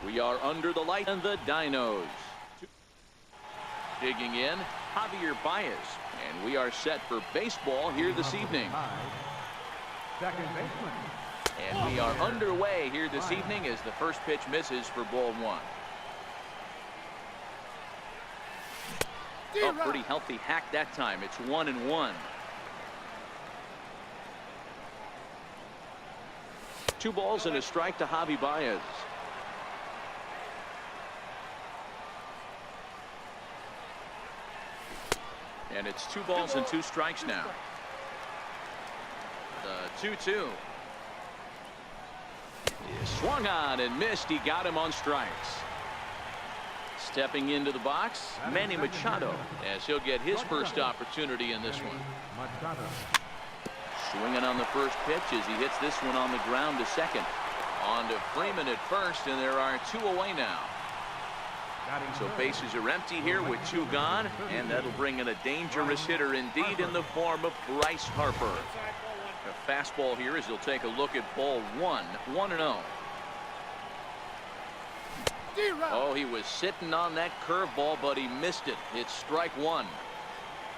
We are under the light and the Dinos. Digging in, Javier Baez. And we are set for baseball here this evening. Second baseman. And we are underway here this evening as the first pitch misses for ball one. A pretty healthy hack that time. It's 1-1. 2 balls and a strike to Javi Baez. And it's 2 balls and 2 strikes now. The 2-2. He swung on and missed. He got him on strikes. Stepping into the box, Manny Machado, as he'll get his first opportunity in this one. Swinging on the first pitch as he hits this one on the ground to second. On to Freeman at first, and there are 2 away now. So bases are empty here with 2 gone, and that'll bring in a dangerous hitter indeed in the form of Bryce Harper. A fastball here as he'll take a look at ball 1, 1-0. Oh, he was sitting on that curveball, but he missed it. It's strike 1.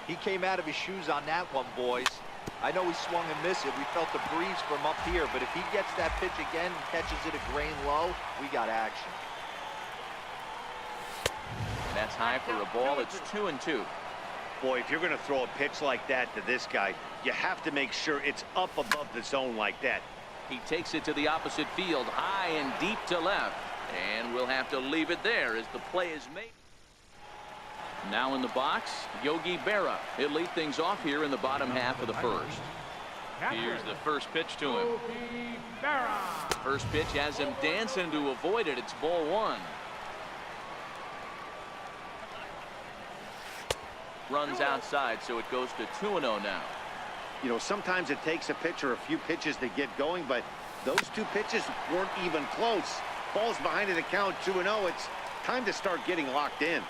He came out of his shoes on that one, boys. I know he swung and missed it. We felt the breeze from up here, but if he gets that pitch again and catches it a grain low, we got action. And that's high for a ball. It's 2-2. Boy, if you're going to throw a pitch like that to this guy, you have to make sure it's up above the zone like that. He takes it to the opposite field, high and deep to left. And we'll have to leave it there as the play is made. Now in the box, Yogi Berra. He'll lead things off here in the bottom half of the first. Here's the first pitch to him. First pitch has him dancing to avoid it. It's ball 1. Runs outside, so it goes to 2-0 now. You know, sometimes it takes a pitcher a few pitches to get going, but those 2 pitches weren't even close. Ball's behind in the count, 2-0. It's time to start getting locked in.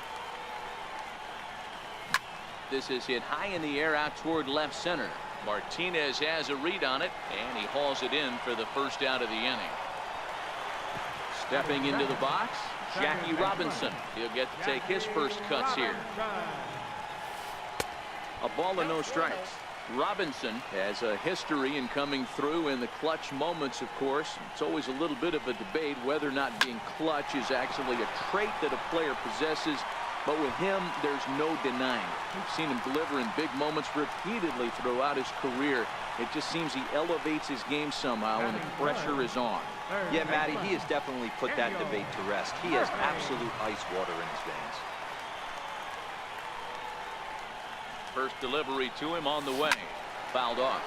This is hit high in the air out toward left center. Martinez has a read on it, and he hauls it in for the first out of the inning. Stepping into the box, Jackie Robinson. He'll get to take his first cuts here. A ball and no strikes. Robinson has a history in coming through in the clutch moments, of course. It's always a little bit of a debate whether or not being clutch is actually a trait that a player possesses. But with him, there's no denying it. We've seen him deliver in big moments repeatedly throughout his career. It just seems he elevates his game somehow when the pressure is on. Yeah, Matty, he has definitely put that debate to rest. He has absolute ice water in his veins. First delivery to him on the way. Fouled off.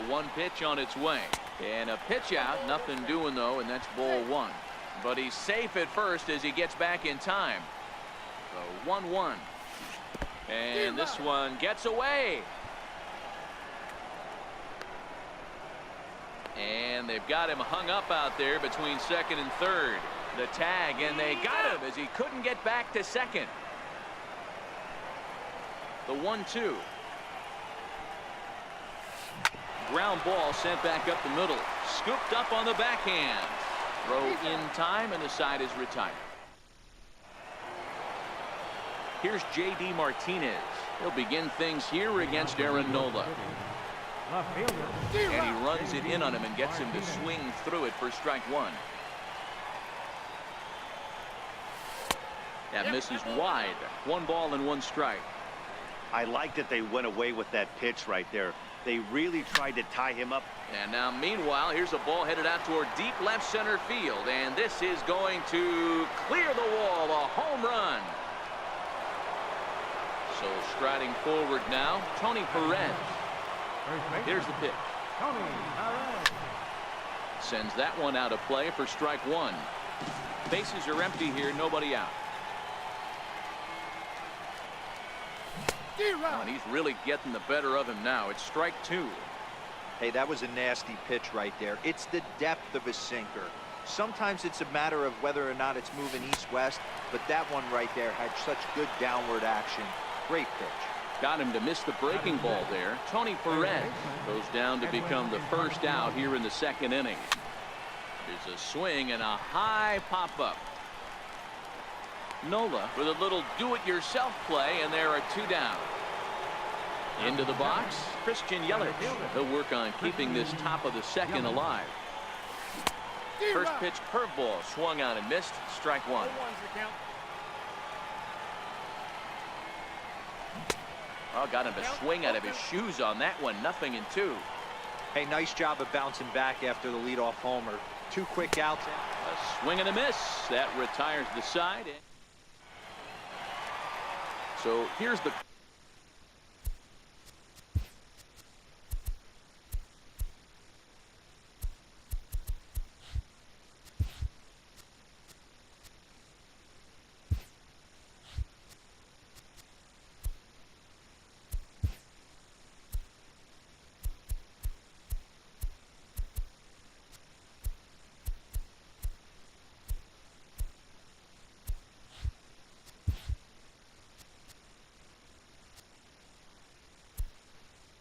0-1 pitch on its way. And a pitch out. Nothing doing, though, and that's ball 1. But he's safe at first as he gets back in time. So 1-1. And this one gets away. And they've got him hung up out there between second and third. The tag, and they got him as he couldn't get back to second. The 1-2. Ground ball sent back up the middle. Scooped up on the backhand. Throw in time, and the side is retired. Here's J.D. Martinez. He'll begin things here against Aaron Nola. And he runs it in on him and gets him to swing through it for strike 1. That misses wide. 1 ball and 1 strike. I like that they went away with that pitch right there. They really tried to tie him up. And now, meanwhile, here's a ball headed out toward deep left center field. And this is going to clear the wall. A home run. So striding forward now, Tony Perez. Here's the pitch. Sends that one out of play for strike 1. Bases are empty here. Nobody out. And he's really getting the better of him now. It's strike 2. Hey, that was a nasty pitch right there. It's the depth of a sinker. Sometimes it's a matter of whether or not it's moving east-west, but that one right there had such good downward action. Great pitch. Got him to miss the breaking ball there. Tony Perez goes down to become the first out here in the second inning. There's a swing and a high pop-up. Nola with a little do-it-yourself play, and there are two down. Into the box, Christian Yelich. He'll work on keeping this top of the second alive. First pitch curveball swung on and missed. Strike one. Oh, got him to swing out of his shoes on that one. 0-2. Hey, nice job of bouncing back after the leadoff homer. 2 quick outs. A swing and a miss. That retires the side. So here's the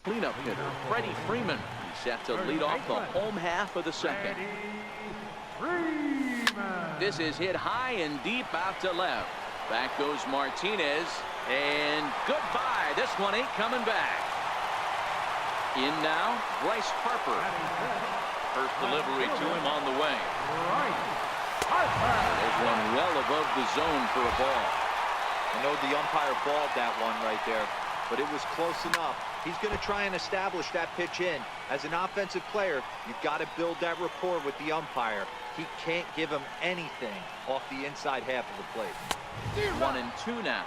cleanup hitter, Freddie Freeman. He's set to lead off the home half of the second. This is hit high and deep out to left. Back goes Martinez, and goodbye. This one ain't coming back. In now, Bryce Harper. First delivery to him on the way. There's one well above the zone for a ball. I know the umpire balled that one right there, but it was close enough. He's going to try and establish that pitch in. As an offensive player, you've got to build that rapport with the umpire. He can't give him anything off the inside half of the plate. 1-2 now.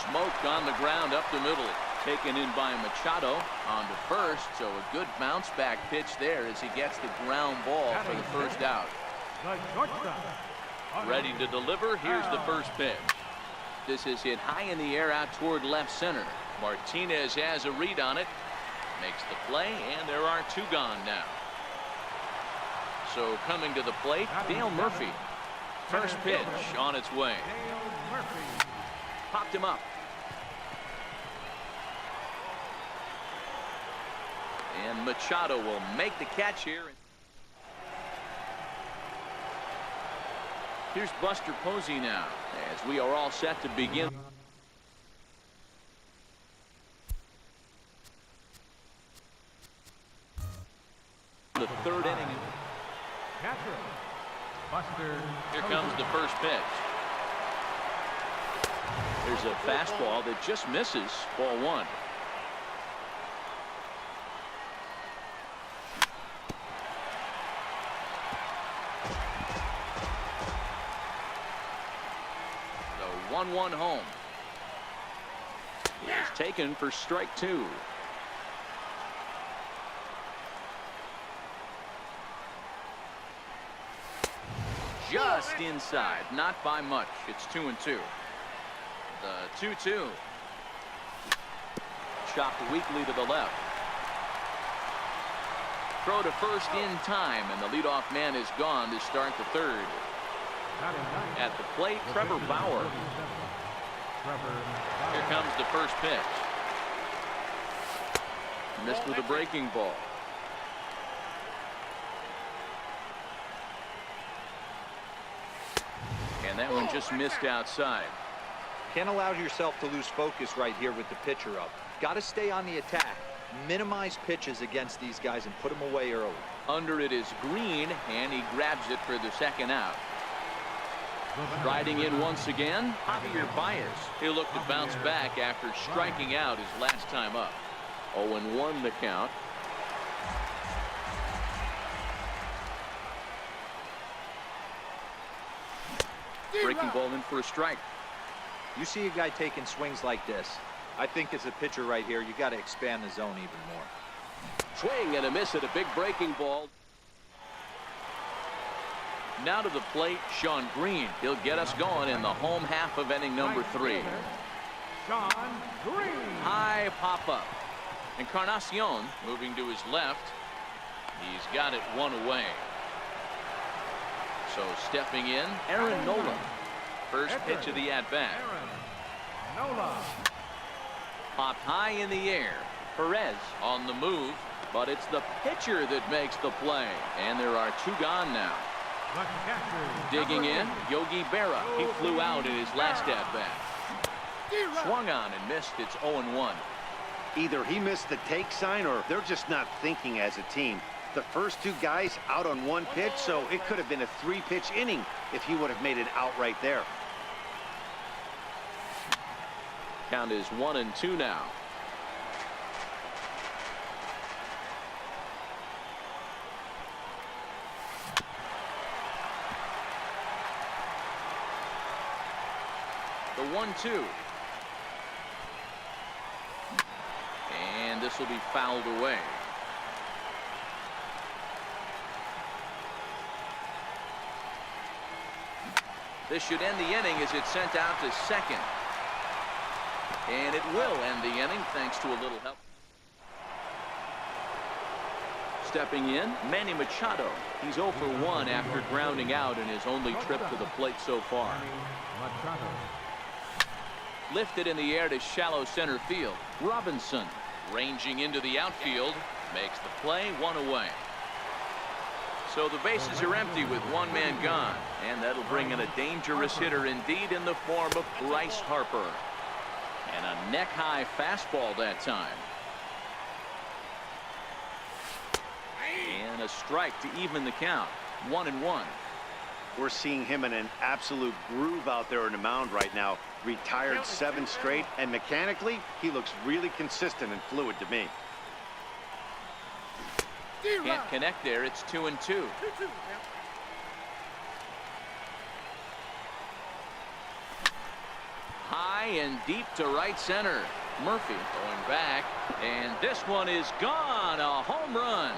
Smoked on the ground up the middle. Taken in by Machado on to first. So a good bounce back pitch there as he gets the ground ball for the first out. Ready to deliver. Here's the first pitch. This is hit high in the air out toward left center. Martinez has a read on it. Makes the play, and there are two gone now. So coming to the plate, Dale Murphy. First pitch on its way. Popped him up. And Machado will make the catch here. Here's Buster Posey now, as we are all set to begin. The third inning. Here comes the first pitch. There's a fastball that just misses. Ball one. The 1-1 home. It's taken for strike two. Just inside, not by much. It's 2-2. The 2-2. Chopped weakly to the left. Throw to first in time, and the leadoff man is gone to start the third. At the plate, Trevor Bauer. Here comes the first pitch. Missed with a breaking ball. And that one just missed outside. Can't allow yourself to lose focus right here with the pitcher up. Got to stay on the attack. Minimize pitches against these guys and put them away early. Under it is Green, and he grabs it for the second out. Riding in once again, Javier Baez. He'll look to bounce back after striking out his last time up. 0-1 the count. Breaking ball in for a strike. You see a guy taking swings like this. I think as a pitcher right here, you got to expand the zone even more. Swing and a miss at a big breaking ball. Now to the plate, Sean Green. He'll get us going in the home half of inning number 3. Sean Green. High pop-up. Encarnacion moving to his left. He's got it one away. So stepping in, Aaron Nola. First pitch of the at-bat. Nola. Popped high in the air. Perez on the move, but it's the pitcher that makes the play. And there are two gone now. The catcher. Digging in, Yogi Berra. He flew out in his last at-bat. Swung on and missed. It's 0-1. Either he missed the take sign or they're just not thinking as a team. The first two guys out on one pitch, so it could have been a three-pitch inning if he would have made it out right there. Count is 1-2 now. The 1-2. And this will be fouled away. This should end the inning as it's sent out to second. And it will end the inning thanks to a little help. Stepping in, Manny Machado. He's 0 for 1 after grounding out in his only trip to the plate so far. Machado. Lifted in the air to shallow center field. Robinson ranging into the outfield makes the play, 1 away. So the bases are empty with one man gone, and that'll bring in a dangerous hitter indeed in the form of Bryce Harper. And a neck-high fastball that time. And a strike to even the count. 1-1. We're seeing him in an absolute groove out there on the mound right now. Retired 7 straight, and mechanically, he looks really consistent and fluid to me. Can't connect there. It's 2-2. High and deep to right center. Murphy going back, and this one is gone. A home run.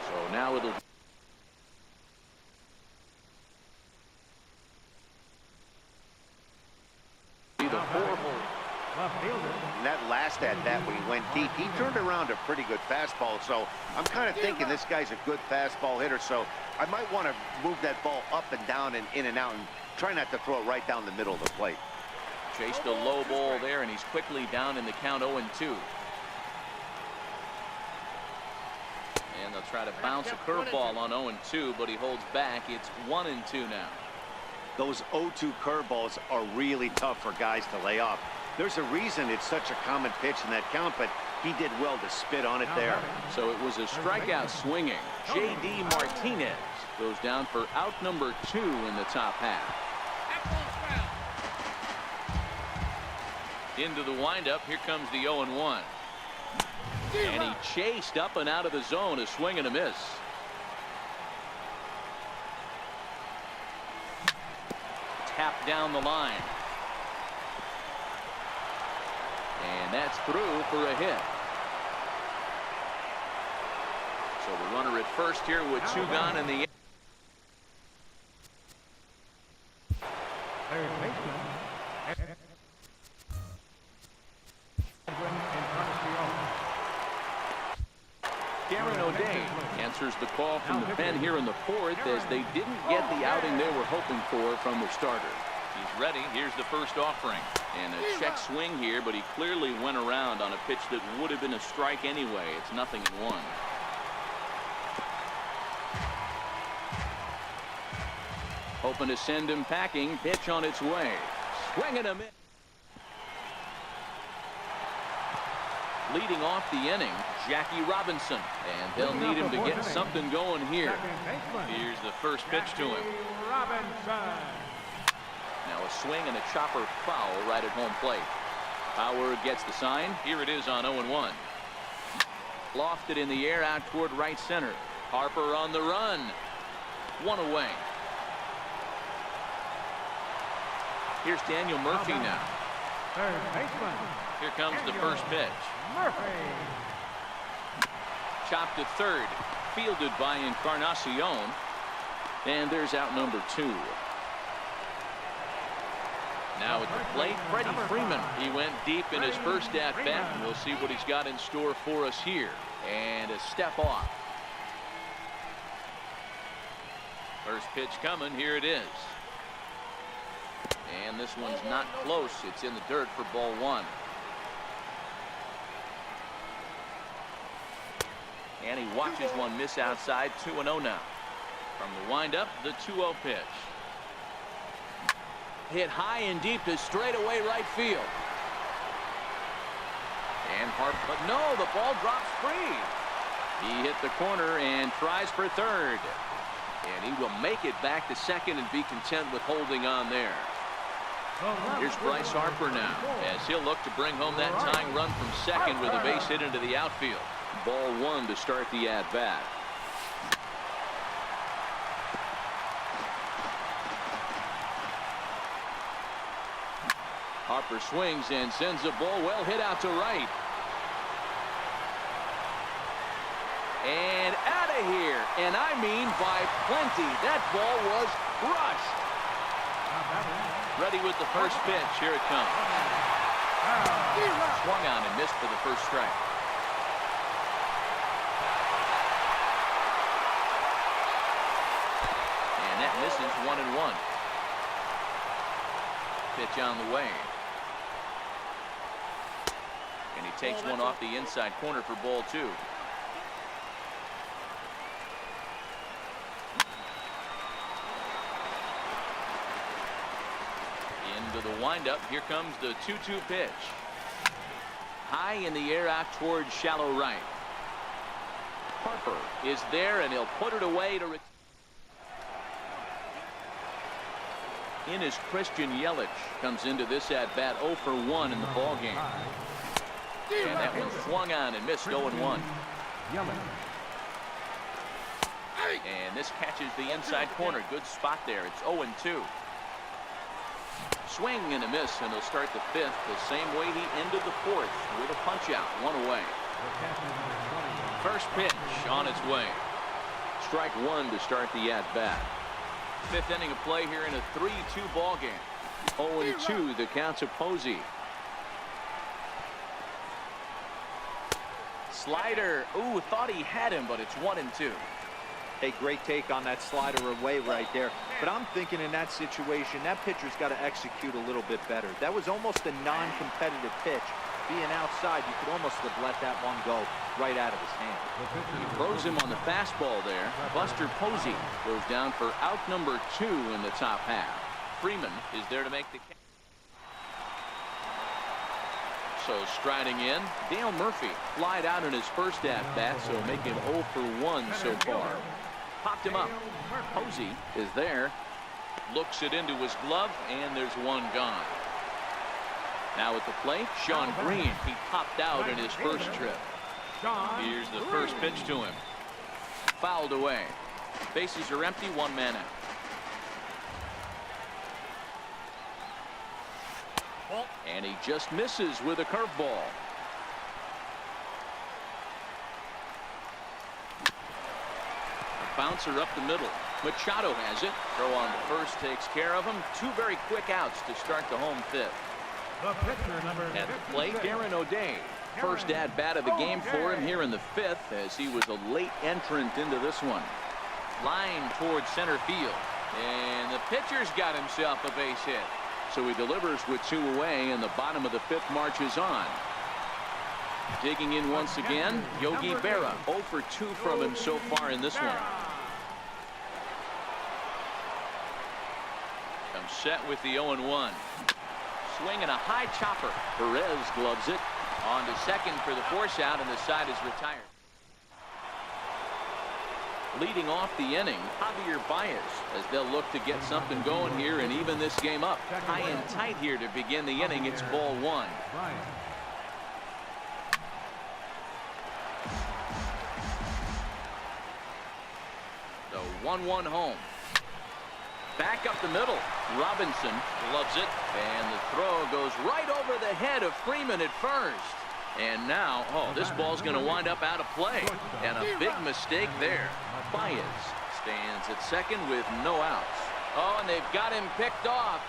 So now it'll be the 4-hole. In that last at-bat when he went deep, he turned around a pretty good fastball. So I'm kind of thinking this guy's a good fastball hitter. So I might want to move that ball up and down and in and out and try not to throw it right down the middle of the plate. Chased a low ball there, and he's quickly down in the count 0-2. And they'll try to bounce a curveball on 0-2, but he holds back. It's 1-2 now. Those 0-2 curveballs are really tough for guys to lay off. There's a reason it's such a common pitch in that count, but he did well to spit on it there. So it was a strikeout swinging. J.D. Martinez goes down for out number 2 in the top half. Into the windup. Here comes the 0-1. And he chased up and out of the zone. A swing and a miss. Tapped down the line. And that's through for a hit. So the runner at first here with 2 gone in the Third baseman. Darren O'Day answers the call from the pen here in the 4th as they didn't get the outing they were hoping for from the starter. He's ready. Here's the first offering. And a check swing here, but he clearly went around on a pitch that would have been a strike anyway. It's 0-1. Hoping to send him packing. Pitch on its way. Swing and a miss. Leading off the inning, Jackie Robinson. And they'll need him to get something going here. Here's the first pitch to him. Robinson. Now a swing and a chopper foul right at home plate. Power gets the sign. Here it is on 0-1. Lofted in the air out toward right center. Harper on the run. 1 away. Here's Daniel Murphy now. Third baseman. Here comes the first pitch. Murphy. Chopped to third. Fielded by Encarnacion. And there's out number 2. Now at the plate, Freddie Freeman. He went deep in his first at-bat, and we'll see what he's got in store for us here. And a step off. First pitch coming. Here it is. And this one's not close. It's in the dirt for ball one. And he watches one miss outside. 2-0 now. From the windup, the 2-0 pitch. Hit high and deep to straightaway right field. And Harper, but no, the ball drops free. He hit the corner and tries for third. And he will make it back to second and be content with holding on there. Here's Bryce Harper now, as he'll look to bring home that tying run from second with a base hit into the outfield. Ball one to start the at-bat. Harper swings and sends the ball well hit out to right. And out of here. And I mean by plenty. That ball was crushed. Ready with the first pitch. Here it comes. Swung on and missed for the first strike. And that misses 1-1. Pitch on the way. And he takes one off the inside corner for ball two. Into the windup. Here comes the 2-2 pitch. High in the air out towards shallow right. Harper is there and he'll put it away to. In is Christian Yelich. Comes into this at bat 0 for 1 in the ball game. And that one swung on and missed 0-1. And this catches the inside corner. Good spot there. It's 0-2. Swing and a miss, and he'll start the fifth the same way he ended the fourth with a punch out. One away. First pitch on its way. Strike one to start the at bat. Fifth inning of play here in a 3-2 ball game. 0-2 the count to Posey. Slider. Ooh, thought he had him, but it's 1-2. A great take on that slider away right there. But I'm thinking in that situation, that pitcher's got to execute a little bit better. That was almost a non-competitive pitch. Being outside, you could almost have let that one go right out of his hand. He throws him on the fastball there. Buster Posey goes down for out number 2 in the top half. Freeman is there to make the catch. So striding in, Dale Murphy flied out in his first at-bat, so make him 0 for 1 so far. Popped him up. Posey is there. Looks it into his glove, and there's one gone. Now at the plate, Sean Green. He popped out in his first trip. Here's the first pitch to him. Fouled away. Bases are empty, one man out. And he just misses with a curveball. A bouncer up the middle. Machado has it. Throw on to first takes care of him. 2 very quick outs to start the home fifth. At the plate, Darren O'Day. First at bat of the game for him here in the fifth, as he was a late entrant into this one. Line towards center field. And the pitcher's got himself a base hit. So he delivers with 2 away, and the bottom of the fifth marches on. Digging in once again, Yogi Berra. 0 for 2 from him so far in this one. Comes set with the 0-1. Swinging a high chopper. Perez gloves it. On to second for the force out, and the side is retired. Leading off the inning, Javier Baez, as they'll look to get something going here and even this game up. High and tight here to begin the inning. It's ball one. The 1-1 home. Back up the middle. Robinson loves it, and the throw goes right over the head of Freeman at first. And now, this ball's going to wind up out of play. And a big mistake there. Baez stands at second with no outs. Oh, and they've got him picked off.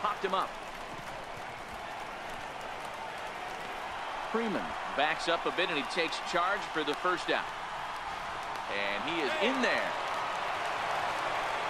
Popped him up. Freeman backs up a bit, and he takes charge for the first down. And he is in there.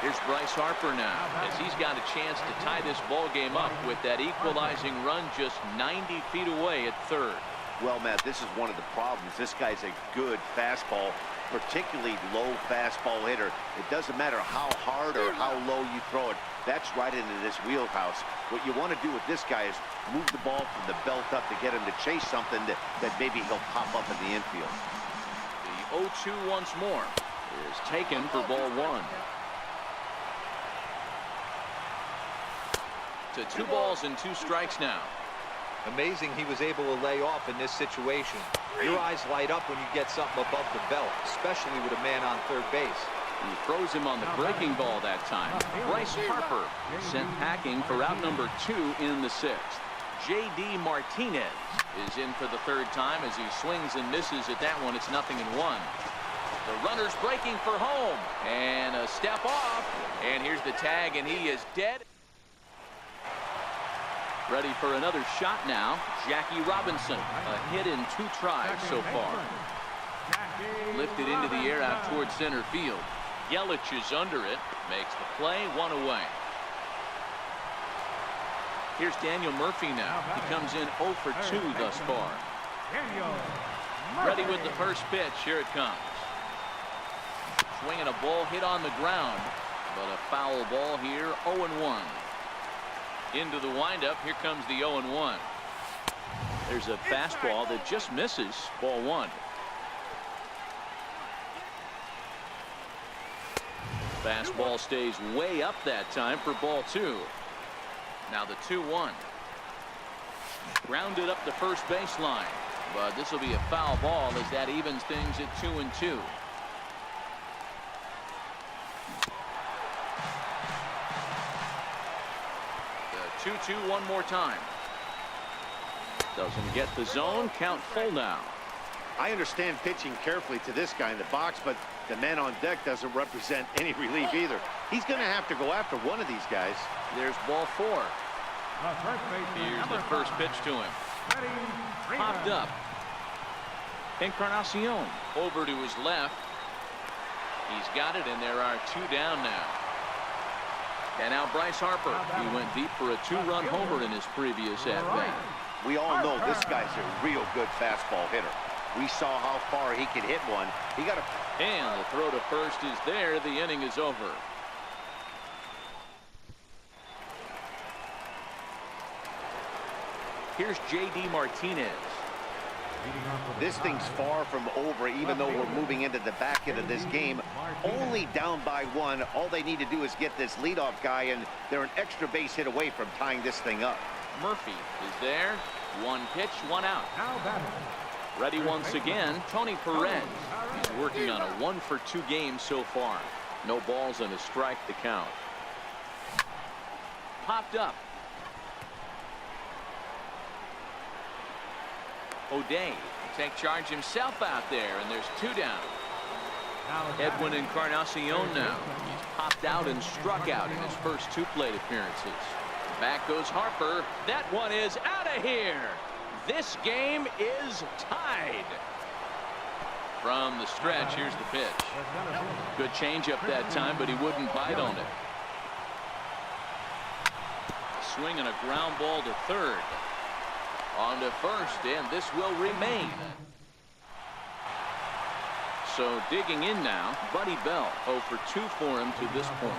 Here's Bryce Harper now, as he's got a chance to tie this ball game up with that equalizing run just 90 feet away at third. Well, Matt, this is one of the problems. This guy's a good fastball, particularly low fastball hitter. It doesn't matter how hard or how low you throw it. That's right into this wheelhouse. What you want to do with this guy is move the ball from the belt up to get him to chase something that maybe he'll pop up in the infield. The 0-2 once more is taken for ball one. To 2 balls and 2 strikes now. Amazing he was able to lay off in this situation. Your eyes light up when you get something above the belt, especially with a man on third base. He throws him on the breaking ball that time. Bryce Harper is sent packing for out number 2 in the 6th. J.D. Martinez is in for the 3rd time as he swings and misses at that one. It's 0-1. The runner's breaking for home, and a step off, and here's the tag, and he is dead. Ready for another shot now. Jackie Robinson, a hit in 2 tries so far. Lifted into the air out towards center field. Yelich is under it, makes the play, 1 away. Here's Daniel Murphy now. He comes in 0 for 2 thus far. Ready with the first pitch. Here it comes. Swinging a ball hit on the ground, but a foul ball here, 0-1. Into the windup. Here comes the 0-1. There's a fastball that just misses, ball 1. Fastball stays way up that time for ball 2. Now the 2-1. Grounded up the first baseline, but this will be a foul ball as that evens things at 2-2. The 2-2 one more time. Doesn't get the zone. Count full now. I understand pitching carefully to this guy in the box, but the man on deck doesn't represent any relief either. He's going to have to go after one of these guys. There's ball 4. Here's the first pitch to him. Popped up. Encarnacion over to his left. He's got it, and there are 2 down now. And now Bryce Harper. He went deep for a 2-run homer in his previous at-bat. We all know this guy's a real good fastball hitter. We saw how far he could hit one. He got a... And the throw to first is there. The inning is over. Here's J.D. Martinez. This thing's far from over, even though we're moving into the back end of this game. Only down by 1. All they need to do is get this leadoff guy, and they're an extra base hit away from tying this thing up. Murphy is there. 1 pitch, 1 out. Ready once again, Tony Perez. He's working on a 1 for 2 game so far. No balls and a strike to count. Popped up. O'Day will take charge himself out there, and there's 2 down. Edwin Encarnacion now. He's popped out and struck out in his first 2 plate appearances. Back goes Harper. That one is out of here. This game is tied. From the stretch, here's the pitch. Good changeup that time, but he wouldn't bite on it. Swing and a ground ball to third. On to first, and this will remain. So digging in now, Buddy Bell. 0 for 2 for him to this point.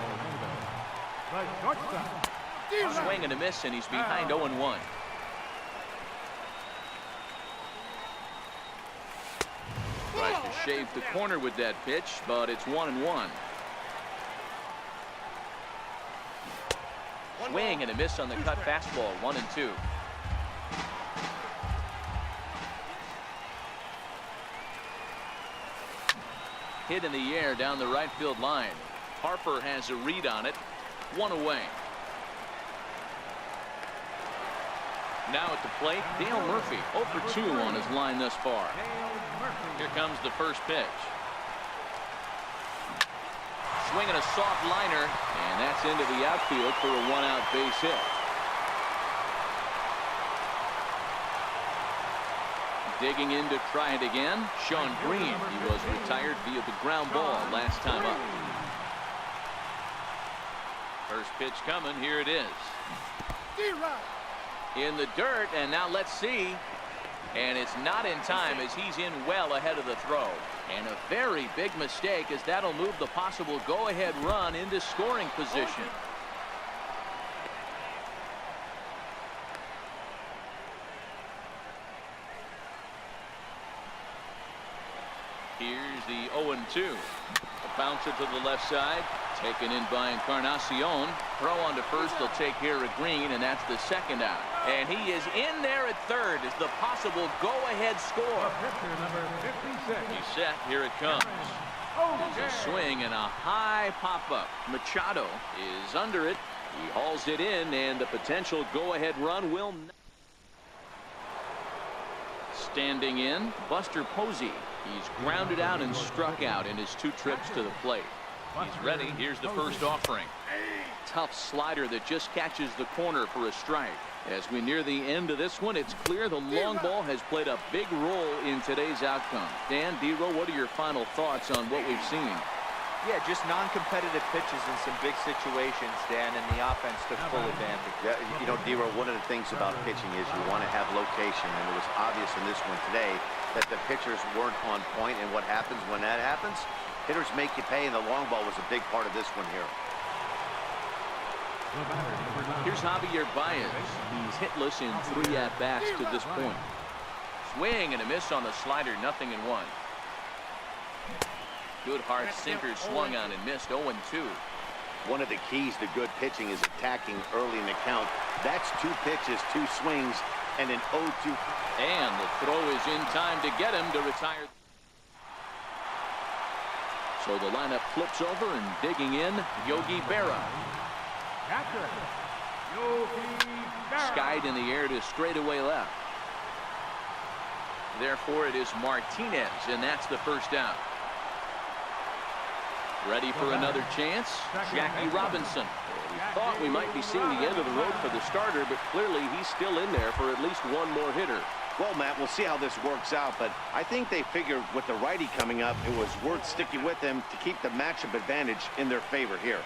Swing and a miss, and he's behind 0-1. Tries to shave the corner with that pitch, but it's 1-1. Swing and a miss on the cut fastball, 1-2. Hit in the air down the right field line. Harper has a read on it. 1 away. Now at the plate, Dale Murphy 0 for 2 on his line thus far. Here comes the first pitch. Swinging a soft liner, and that's into the outfield for a 1-out base hit. Digging in to try it again. Sean Green. He was retired via the ground ball last time up. First pitch coming. Here it is. In the dirt, and now let's see. And it's not in time as he's in well ahead of the throw. And a very big mistake, as that'll move the possible go-ahead run into scoring position. Here's the 0-2. A bouncer to the left side. Taken in by Encarnacion. Throw on to first. They'll take care of Green, and that's the second out. And he is in there at third as the possible go-ahead score. Number 56. He's set. Here it comes. There's a swing and a high pop-up. Machado is under it. He hauls it in, and the potential go-ahead run will not. Standing in, Buster Posey. He's grounded out and struck out in his 2 trips to the plate. He's ready. Here's the first offering. Tough slider that just catches the corner for a strike. As we near the end of this one, it's clear the long ball has played a big role in today's outcome. Dan, D-Row, what are your final thoughts on what we've seen? Yeah, just non-competitive pitches in some big situations, Dan, and the offense took full advantage. Yeah, you know, D-Row, one of the things about pitching is you want to have location, and it was obvious in this one today that the pitchers weren't on point, and what happens when that happens? Hitters make you pay, and the long ball was a big part of this one here. Here's Javier Baez. He's hitless in 3 at-bats to this point. Swing and a miss on the slider, 0-1. Good hard sinker swung on and missed. 0-2. One of the keys to good pitching is attacking early in the count. That's 2 pitches, 2 swings, and an 0-2. And the throw is in time to get him to retire. So the lineup flips over, and digging in, Yogi Berra. Catcher, Yogi Berra. Skied in the air to straightaway left. Therefore, it is Martinez, and that's the first out. Ready for another chance, Jackie Robinson. We thought we might be seeing the end of the road for the starter, but clearly he's still in there for at least one more hitter. Well, Matt, we'll see how this works out, but I think they figured with the righty coming up, it was worth sticking with him to keep the matchup advantage in their favor here.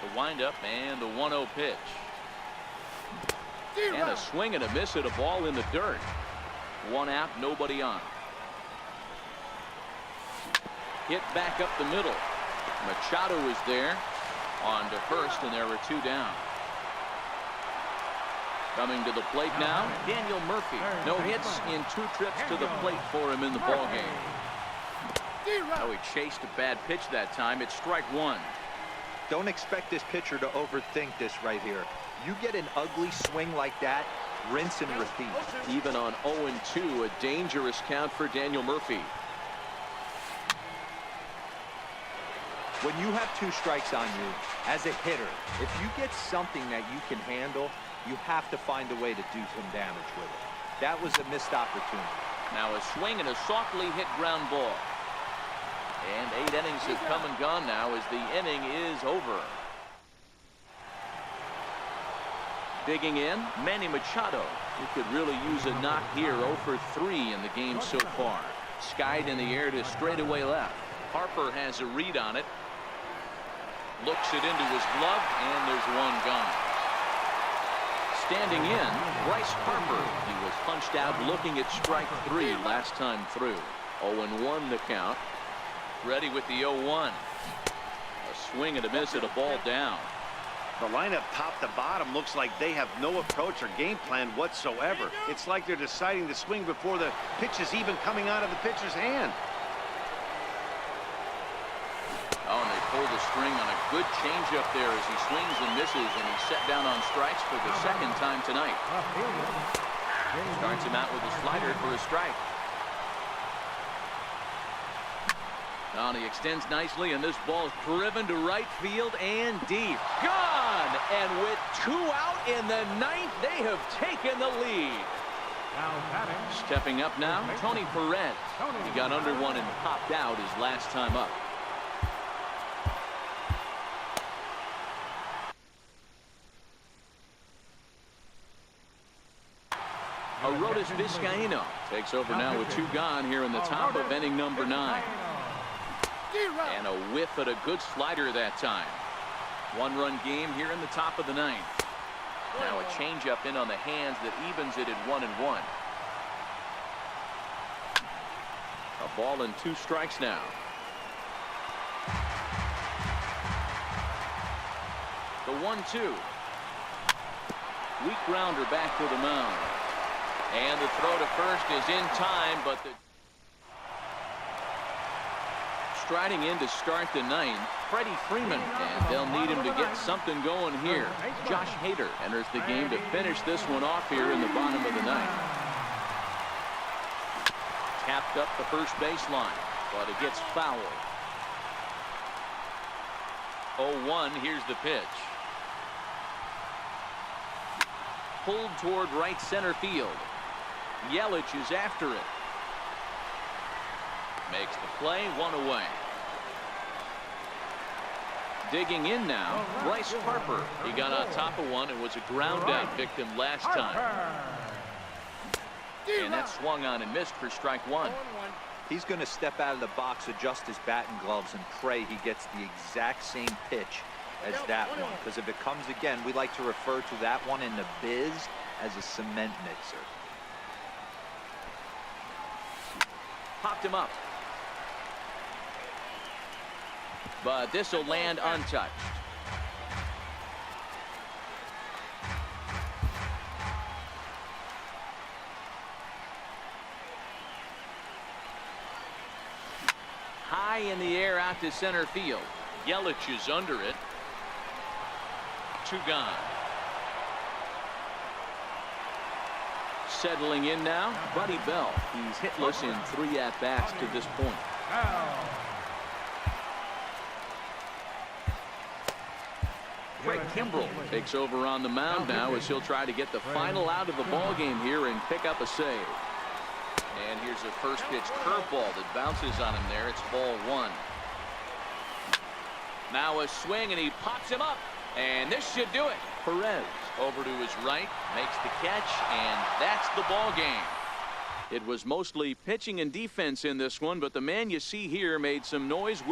The windup and the 1-0 pitch. And a swing and a miss at a ball in the dirt. 1 out, nobody on. Hit back up the middle. Machado is there. On to first, and there were 2 down. Coming to the plate now, Daniel Murphy. No hits in 2 trips to the plate for him in the ballgame. Oh, he chased a bad pitch that time. It's strike 1. Don't expect this pitcher to overthink this right here. You get an ugly swing like that, rinse and repeat. Even on 0-2, a dangerous count for Daniel Murphy. When you have 2 strikes on you, as a hitter, if you get something that you can handle, you have to find a way to do some damage with it. That was a missed opportunity. Now a swing and a softly hit ground ball. And 8 innings have come and gone now as the inning is over. Digging in, Manny Machado. He could really use a knock here. 0 for 3 in the game so far. Skied in the air to straightaway left. Harper has a read on it. Looks it into his glove, and there's 1 gone. Standing in, Bryce Harper. He was punched out looking at strike 3 last time through. 0-1 the count. Ready with the 0-1. A swing and a miss at a ball down. The lineup top to bottom looks like they have no approach or game plan whatsoever. It's like they're deciding to swing before the pitch is even coming out of the pitcher's hand. Oh, and they pull the string on a good changeup there as he swings and misses, and he's set down on strikes for the 2nd time tonight. Starts him out with a slider for a strike. Oh, and he extends nicely, and this ball is driven to right field and deep. Gone! And with 2 out in the 9th, they have taken the lead. Stepping up now, Tony Perez. He got under one and popped out his last time up. Arodys Vizcaíno takes over now with 2 gone here in the top of inning number 9. And a whiff at a good slider that time. 1-run game here in the top of the 9th. Now a changeup in on the hands that evens it at 1-1. A ball and 2 strikes now. The 1-2. Weak grounder back to the mound. And the throw to first is in time, but the striding in to start the 9th, Freddie Freeman, and they'll need him to get something going here. Josh Hader enters the game to finish this one off here in the bottom of the 9th. Tapped up the first baseline, but it gets fouled. 0-1, here's the pitch. Pulled toward right center field. Yelich is after it. Makes the play, 1 away. Digging in now, Bryce Harper. He got on top of one and was a ground out victim last time. And that swung on and missed for strike 1. He's going to step out of the box, adjust his bat and gloves, and pray he gets the exact same pitch as that one. Because if it comes again, we like to refer to that one in the biz as a cement mixer. Popped him up. But this will land untouched. High in the air out to center field. Yelich is under it. 2 gone. Settling in now, Buddy Bell. He's hitless in 3 at-bats to this point. Craig Kimbrell takes over on the mound now as he'll try to get the final out of the ball game here and pick up a save. And here's a first pitch curveball that bounces on him there. It's ball 1. Now a swing and he pops him up, and this should do it. Perez over to his right, makes the catch, and that's the ball game. It was mostly pitching and defense in this one, but the man you see here made some noise.